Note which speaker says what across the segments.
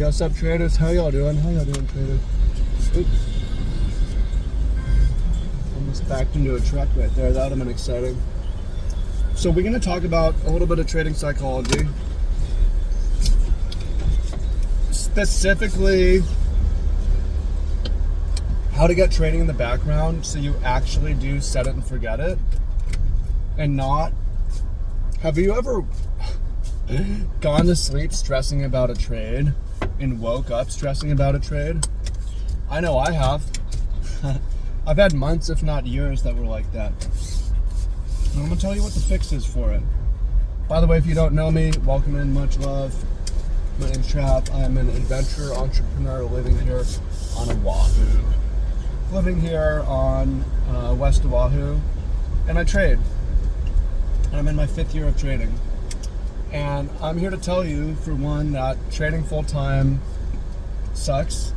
Speaker 1: Yo, what's up, traders? How y'all doing? Traders? Oops. Almost backed into a truck right there. That would have been exciting. So we're going to talk about a little bit of trading psychology. Specifically, how to get trading in the background so you actually do set it and forget it. And not... Have you ever gone to sleep stressing about a trade and woke up stressing about a trade? I know I have. I've had months, if not years, that were like that. And I'm going to tell you what the fix is for it. By the way, if you don't know me, welcome in, much love. My name's Trav. I'm an adventure entrepreneur living here on Oahu. Living here on West Oahu. And I trade. I'm in my 5th year of trading. And I'm here to tell you, for one, that trading full-time sucks.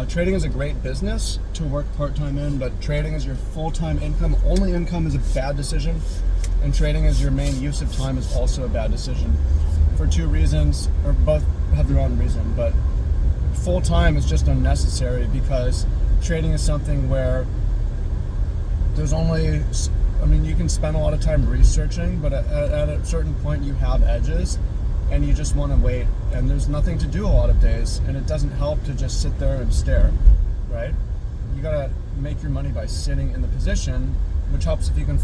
Speaker 1: Trading is a great business to work part-time in, but trading as your full-time income, only income, is a bad decision. And trading as your main use of time is also a bad decision. For 2 reasons, or both have their own reason, but full-time is just unnecessary because trading is something where there's only... you can spend a lot of time researching, but at a certain point you have edges and you just want to wait, and there's nothing to do a lot of days, and it doesn't help to just sit there and stare, right? You gotta make your money by sitting in the position, which helps if you can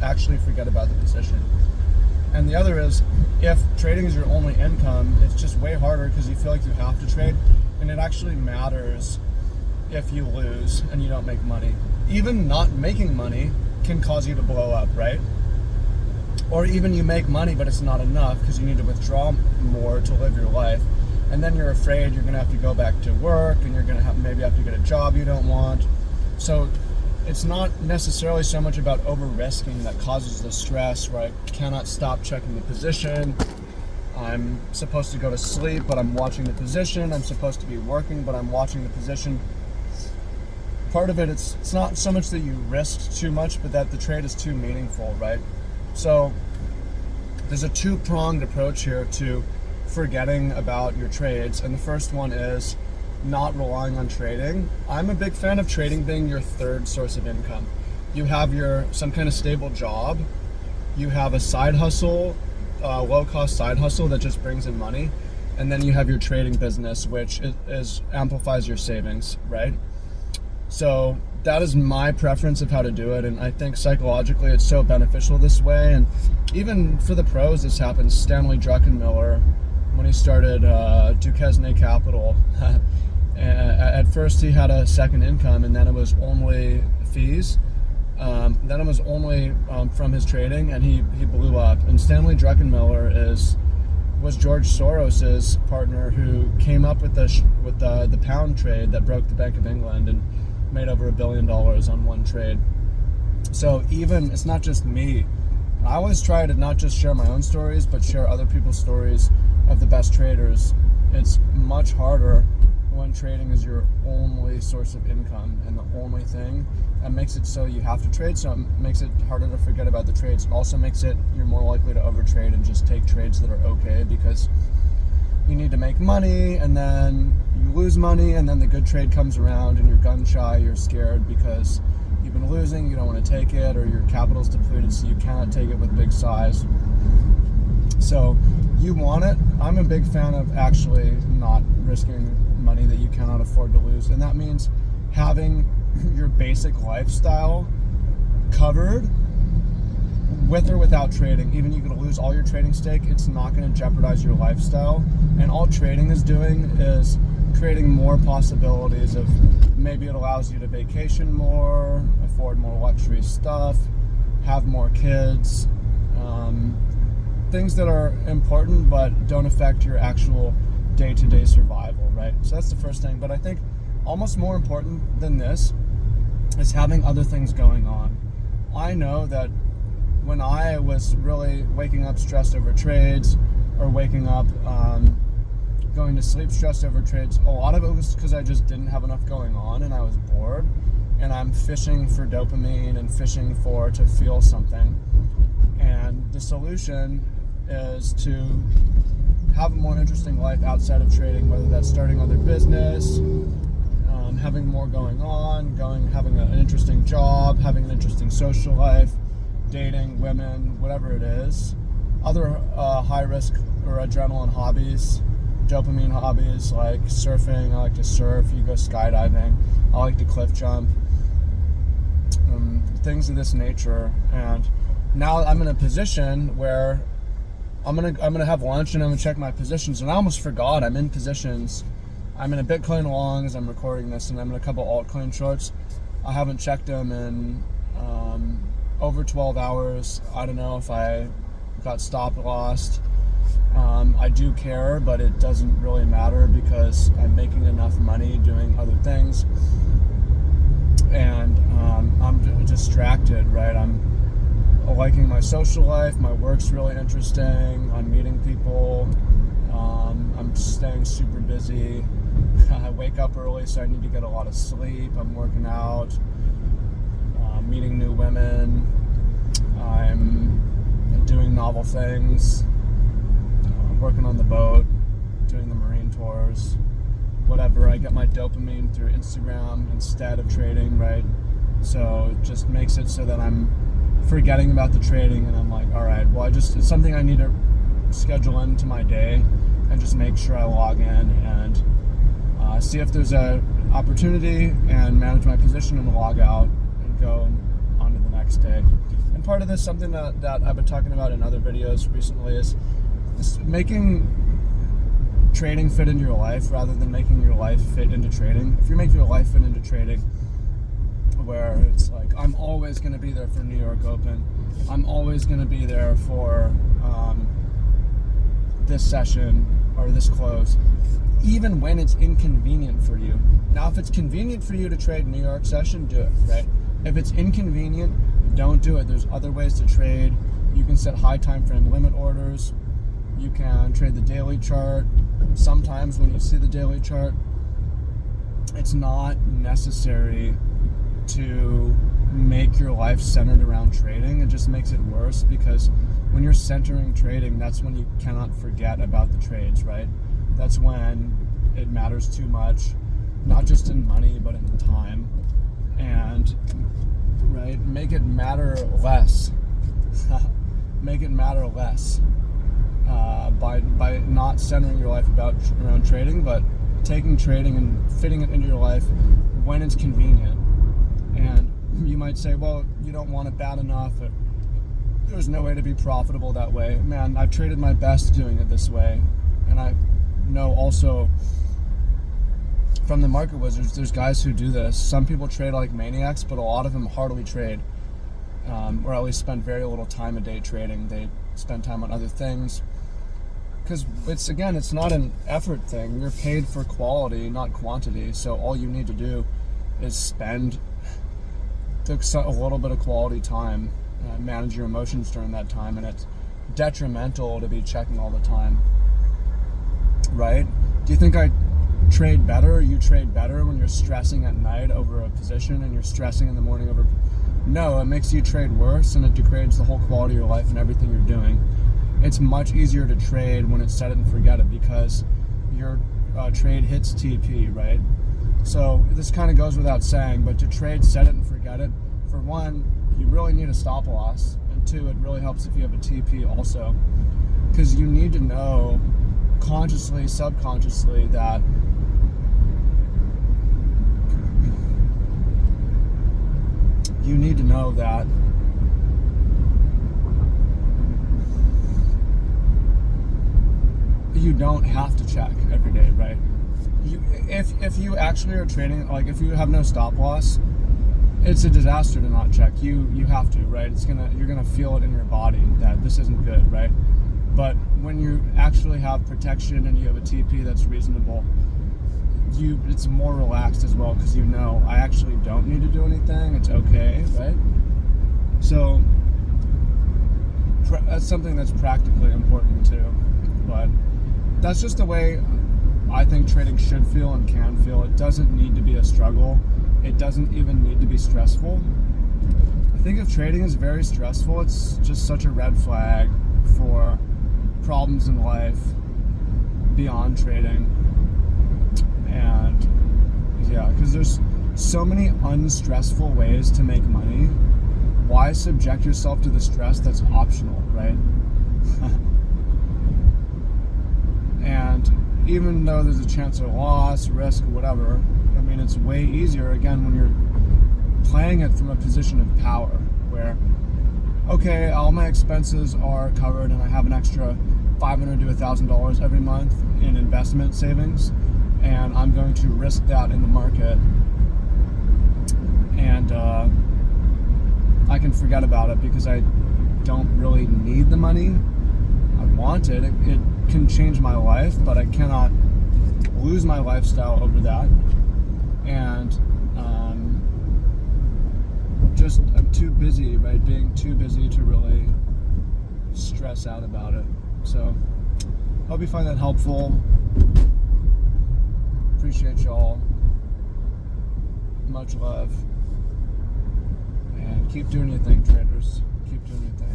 Speaker 1: actually forget about the position. And the other is, if trading is your only income, it's just way harder because you feel like you have to trade, and it actually matters if you lose and you don't make money. Even not making money can cause you to blow up, right? Or even you make money but it's not enough because you need to withdraw more to live your life, and then you're afraid you're gonna have to go back to work and you're gonna maybe have to get a job you don't want. So it's not necessarily so much about over risking that causes the stress where I cannot stop checking the position. I'm supposed to go to sleep but I'm watching the position. I'm supposed to be working but I'm watching the position. Part of it, it's not so much that you risked too much, but that the trade is too meaningful, right? So there's a 2-pronged approach here to forgetting about your trades, and the first one is not relying on trading. I'm a big fan of trading being your 3rd source of income. You have some kind of stable job, you have a side hustle, low-cost side hustle that just brings in money, and then you have your trading business, which amplifies your savings, right? So that is my preference of how to do it, and I think psychologically it's so beneficial this way. And even for the pros, this happens. Stanley Druckenmiller, when he started Duquesne Capital, at first he had a second income, and then it was only fees. Then it was only from his trading, and he blew up. And Stanley Druckenmiller was George Soros's partner, who came up with the pound trade that broke the Bank of England and made over $1 billion on one trade. So even, it's not just me. I always try to not just share my own stories, but share other people's stories of the best traders. It's much harder when trading is your only source of income and the only thing. That makes it so you have to trade, so it makes it harder to forget about the trades. It also makes it, you're more likely to overtrade and just take trades that are okay, because you need to make money, and then you lose money, and then the good trade comes around and you're gun shy, you're scared because you've been losing, you don't want to take it, or your capital's depleted so you cannot take it with big size. So you want it. I'm a big fan of actually not risking money that you cannot afford to lose, and that means having your basic lifestyle covered with or without trading. Even you could lose all your trading stake, it's not going to jeopardize your lifestyle. And all trading is doing is creating more possibilities of, maybe it allows you to vacation more, afford more luxury stuff, have more kids, things that are important but don't affect your actual day-to-day survival, right? So that's the first thing. But I think almost more important than this is having other things going on. I know that when I was really waking up stressed over trades, or waking up going to sleep stressed over trades, a lot of it was because I just didn't have enough going on and I was bored, and I'm fishing for dopamine and fishing to feel something. And the solution is to have a more interesting life outside of trading, whether that's starting other business, having more going on, having an interesting job, having an interesting social life, dating women, whatever it is. Other high risk or adrenaline hobbies, dopamine hobbies like surfing. I like to surf. You go skydiving. I like to cliff jump. Things of this nature. And now I'm in a position where I'm gonna have lunch and I'm gonna check my positions. And I almost forgot I'm in positions. I'm in a Bitcoin long as I'm recording this, and I'm in a couple altcoin shorts. I haven't checked them in over 12 hours. I don't know if I got stop lost. I do care, but it doesn't really matter because I'm making enough money doing other things, and I'm distracted, right? I'm liking my social life. My work's really interesting. I'm meeting people. I'm staying super busy. I wake up early, so I need to get a lot of sleep. I'm working out, meeting new women. I'm doing novel things, working on the boat, doing the marine tours, whatever. I get my dopamine through Instagram instead of trading, right? So it just makes it so that I'm forgetting about the trading, and I'm like, all right, well, it's something I need to schedule into my day and just make sure I log in and see if there's a opportunity and manage my position and log out and go on to the next day. And part of this, something that I've been talking about in other videos recently, is making trading fit into your life rather than making your life fit into trading. If you make your life fit into trading, where it's like, I'm always going to be there for New York Open, I'm always going to be there for this session or this close, even when it's inconvenient for you. Now, if it's convenient for you to trade New York session, do it, right? If it's inconvenient, don't do it. There's other ways to trade. You can set high time frame limit orders. You can trade the daily chart. Sometimes when you see the daily chart, it's not necessary to make your life centered around trading. It just makes it worse, because when you're centering trading, that's when you cannot forget about the trades, right? That's when it matters too much, not just in money, but in time. And, right, make it matter less. Make it matter less by not centering your life around trading, but taking trading and fitting it into your life when it's convenient. And you might say, well, you don't want it bad enough. There's no way to be profitable that way. Man, I've traded my best doing it this way. And I know also from the Market Wizards, there's guys who do this. Some people trade like maniacs, but a lot of them hardly trade, or at least spend very little time a day trading. They spend time on other things. Because it's not an effort thing. You're paid for quality, not quantity. So all you need to do is spend a little bit of quality time, manage your emotions during that time, and it's detrimental to be checking all the time, right? Do you think I trade better? You trade better when you're stressing at night over a position and you're stressing in the morning over... No, it makes you trade worse, and it degrades the whole quality of your life and everything you're doing. It's much easier to trade when it's set it and forget it, because your trade hits TP, right? So this kind of goes without saying, but to trade set it and forget it, for one, you really need a stop loss, and two, it really helps if you have a TP also, because you need to know consciously, subconsciously, that you need to know that you don't have to check every day, right? If you actually are trading, like if you have no stop loss, it's a disaster to not check. You have to, right? You're gonna feel it in your body that this isn't good, right? But when you actually have protection and you have a TP that's reasonable, it's more relaxed as well, because I actually don't need to do anything. It's okay, right? So that's something that's practically important too. But that's just the way I think trading should feel and can feel. It doesn't need to be a struggle. It doesn't even need to be stressful. I think if trading is very stressful, it's just such a red flag for problems in life. beyond trading. And yeah, because there's so many unstressful ways to make money. Why subject yourself to the stress that's optional, right? And even though there's a chance of loss, risk, whatever, I mean, it's way easier, again, when you're playing it from a position of power, where, okay, all my expenses are covered and I have an extra $500 to $1,000 every month in investment savings, and I'm going to risk that in the market, and I can forget about it because I don't really need the money. I want it. It can change my life, but I cannot lose my lifestyle over that. And just I'm too busy, right? Being too busy to really stress out about it. So hope you find that helpful. Appreciate y'all. Much love. And keep doing your thing, traders. Keep doing your thing.